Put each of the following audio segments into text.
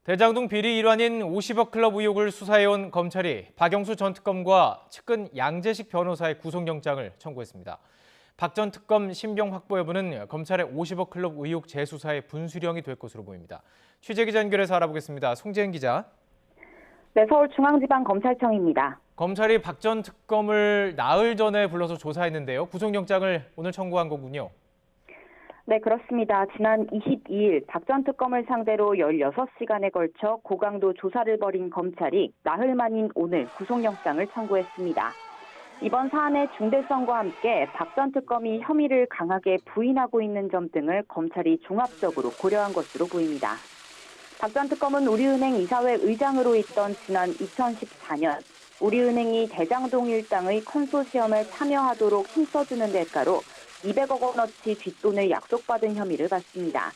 대장동 비리 일환인 50억 클럽 의혹을 수사해온 검찰이 박영수 전 특검과 측근 양재식 변호사의 구속영장을 청구했습니다. 박 전 특검 신병 확보 여부는 검찰의 50억 클럽 의혹 재수사의 분수령이 될 것으로 보입니다. 취재기자 연결해서 알아보겠습니다. 송재은 기자. 네, 서울중앙지방검찰청입니다. 검찰이 박 전 특검을 나흘 전에 불러서 조사했는데요. 구속영장을 오늘 청구한 거군요. 네, 그렇습니다. 지난 22일 박 전 특검을 상대로 16시간에 걸쳐 고강도 조사를 벌인 검찰이 나흘 만인 오늘 구속영장을 청구했습니다. 이번 사안의 중대성과 함께 박 전 특검이 혐의를 강하게 부인하고 있는 점 등을 검찰이 종합적으로 고려한 것으로 보입니다. 박 전 특검은 우리은행 이사회 의장으로 있던 지난 2014년 우리은행이 대장동 일당의 컨소시엄에 참여하도록 힘써주는 대가로 200억 원어치 뒷돈을 약속받은 혐의를 받습니다.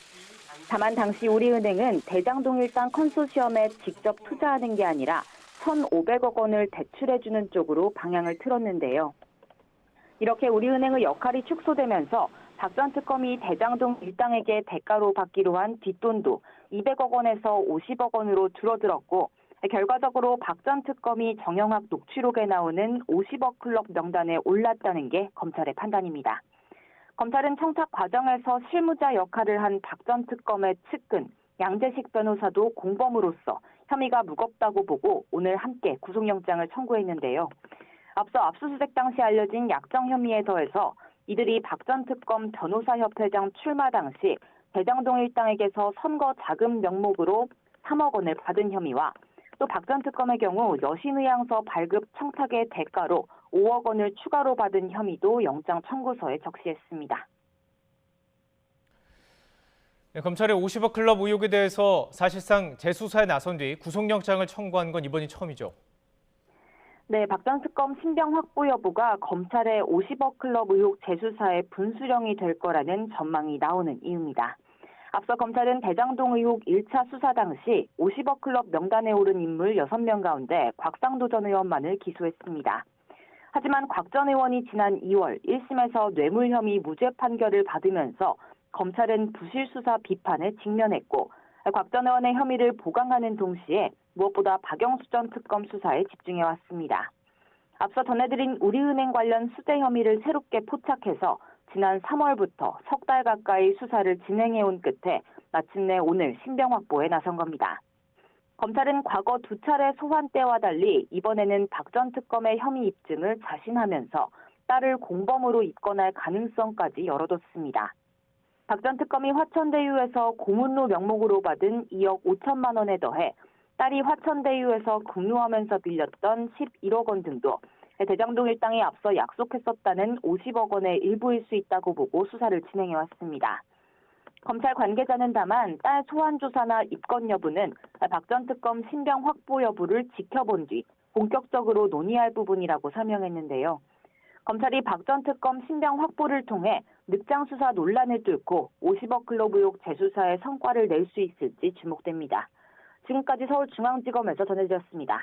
다만 당시 우리은행은 대장동 일당 컨소시엄에 직접 투자하는 게 아니라 1,500억 원을 대출해주는 쪽으로 방향을 틀었는데요. 이렇게 우리은행의 역할이 축소되면서 박 전 특검이 대장동 일당에게 대가로 받기로 한 뒷돈도 200억 원에서 50억 원으로 줄어들었고, 결과적으로 박 전 특검이 정영학 녹취록에 나오는 50억 클럽 명단에 올랐다는 게 검찰의 판단입니다. 검찰은 청탁 과정에서 실무자 역할을 한 박 전 특검의 측근 양재식 변호사도 공범으로서 혐의가 무겁다고 보고 오늘 함께 구속영장을 청구했는데요. 앞서 압수수색 당시 알려진 약정 혐의에 더해서 이들이 박 전 특검 변호사협회장 출마 당시 대장동 일당에게서 선거 자금 명목으로 3억 원을 받은 혐의와 또 박 전 특검의 경우 여신의향서 발급 청탁의 대가로 5억 원을 추가로 받은 혐의도 영장 청구서에 적시했습니다. 네, 검찰의 50억 클럽 의혹에 대해서 사실상 재수사에 나선 뒤 구속영장을 청구한 건 이번이 처음이죠. 네, 박 전 특검 신병 확보 여부가 검찰의 50억 클럽 의혹 재수사의 분수령이 될 거라는 전망이 나오는 이유입니다. 앞서 검찰은 대장동 의혹 1차 수사 당시 50억 클럽 명단에 오른 인물 6명 가운데 곽상도 전 의원만을 기소했습니다. 하지만 곽 전 의원이 지난 2월 1심에서 뇌물 혐의 무죄 판결을 받으면서 검찰은 부실 수사 비판에 직면했고, 곽 전 의원의 혐의를 보강하는 동시에 무엇보다 박영수 전 특검 수사에 집중해왔습니다. 앞서 전해드린 우리은행 관련 수재 혐의를 새롭게 포착해서 지난 3월부터 석 달 가까이 수사를 진행해온 끝에 마침내 오늘 신병 확보에 나선 겁니다. 검찰은 과거 2차례 소환 때와 달리 이번에는 박 전 특검의 혐의 입증을 자신하면서 딸을 공범으로 입건할 가능성까지 열어뒀습니다. 박 전 특검이 화천대유에서 고문료 명목으로 받은 2억 5천만 원에 더해 딸이 화천대유에서 근무하면서 빌렸던 11억 원 등도 대장동 일당이 앞서 약속했었다는 50억 원의 일부일 수 있다고 보고 수사를 진행해왔습니다. 검찰 관계자는 다만 딸 소환 조사나 입건 여부는 박 전 특검 신병 확보 여부를 지켜본 뒤 본격적으로 논의할 부분이라고 설명했는데요. 검찰이 박 전 특검 신병 확보를 통해 늑장 수사 논란을 뚫고 50억 클럽 의혹 재수사에 성과를 낼 수 있을지 주목됩니다. 지금까지 서울중앙지검에서 전해드렸습니다.